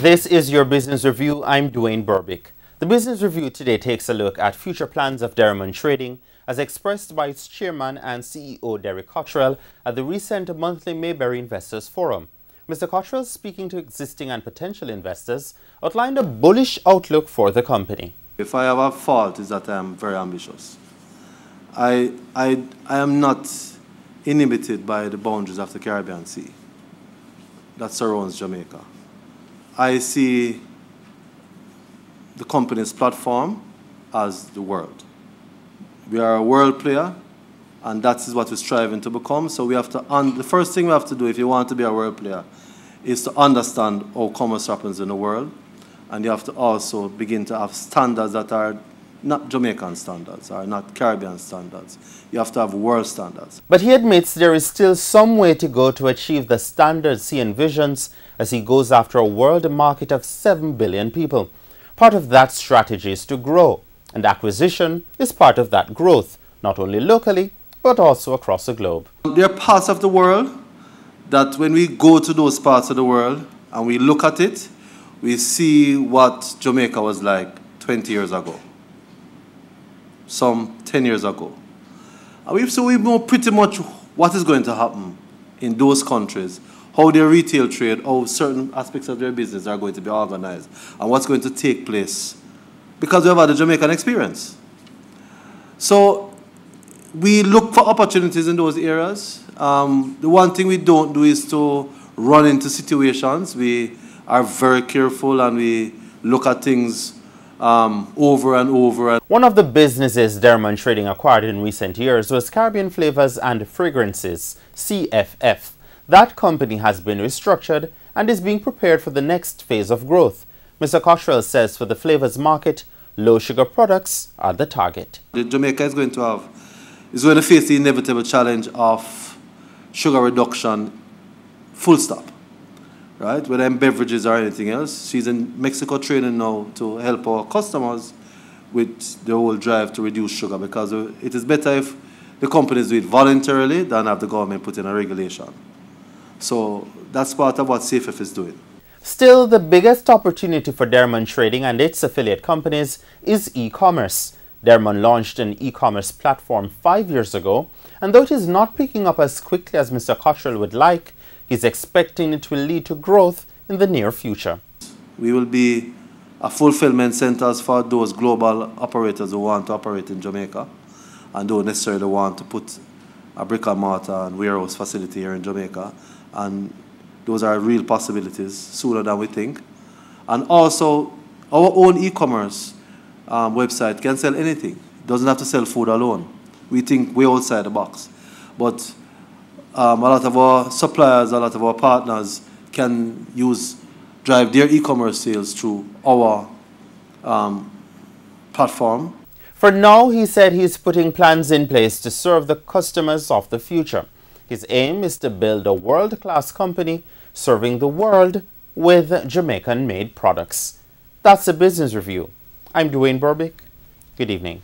This is your Business Review. I'm Dwayne Burbick. The Business Review today takes a look at future plans of Diamond Trading as expressed by its chairman and CEO Derek Cottrell at the recent monthly Mayberry Investors Forum. Mr. Cottrell, speaking to existing and potential investors, outlined a bullish outlook for the company. If I have a fault, is that I am very ambitious. I am not inhibited by the boundaries of the Caribbean Sea that surrounds Jamaica. I see the company's platform as the world. We are a world player, and that is what we're striving to become. So we have to, the first thing we have to do if you want to be a world player is to understand how commerce happens in the world, and you have to also begin to have standards that are not Jamaican standards, or not Caribbean standards. You have to have world standards. But he admits there is still some way to go to achieve the standards he envisions as he goes after a world market of 7 billion people. Part of that strategy is to grow, and acquisition is part of that growth, not only locally, but also across the globe. There are parts of the world that when we go to those parts of the world and we look at it, we see what Jamaica was like 20 years ago, some 10 years ago. And so we know pretty much what is going to happen in those countries, how their retail trade, how certain aspects of their business are going to be organized, and what's going to take place, because we have had a Jamaican experience. So we look for opportunities in those areas. The one thing we don't do is to run into situations. We are very careful and we look at things over and over. One of the businesses Diamond Trading acquired in recent years was Caribbean Flavors and Fragrances, CFF. That company has been restructured and is being prepared for the next phase of growth. Mr. Cottrell says for the flavors market, low sugar products are the target. Jamaica is going to face the inevitable challenge of sugar reduction, full stop. Right? Whether in beverages or anything else. She's in Mexico training now to help our customers with the whole drive to reduce sugar, because it is better if the companies do it voluntarily than have the government put in a regulation. So that's part of what CFF is doing. Still, the biggest opportunity for Diamond Trading and its affiliate companies is e-commerce. Diamond launched an e-commerce platform 5 years ago, and though it is not picking up as quickly as Mr. Cottrell would like, he's expecting it will lead to growth in the near future. We will be a fulfillment centers for those global operators who want to operate in Jamaica and don't necessarily want to put a brick and mortar and warehouse facility here in Jamaica. And those are real possibilities sooner than we think. And also, our own e-commerce website can sell anything. It doesn't have to sell food alone. We think we're outside the box. But a lot of our suppliers, a lot of our partners can drive their e-commerce sales through our platform. For now, he said he's putting plans in place to serve the customers of the future. His aim is to build a world-class company serving the world with Jamaican-made products. That's the Business Review. I'm Dwayne Burbick. Good evening.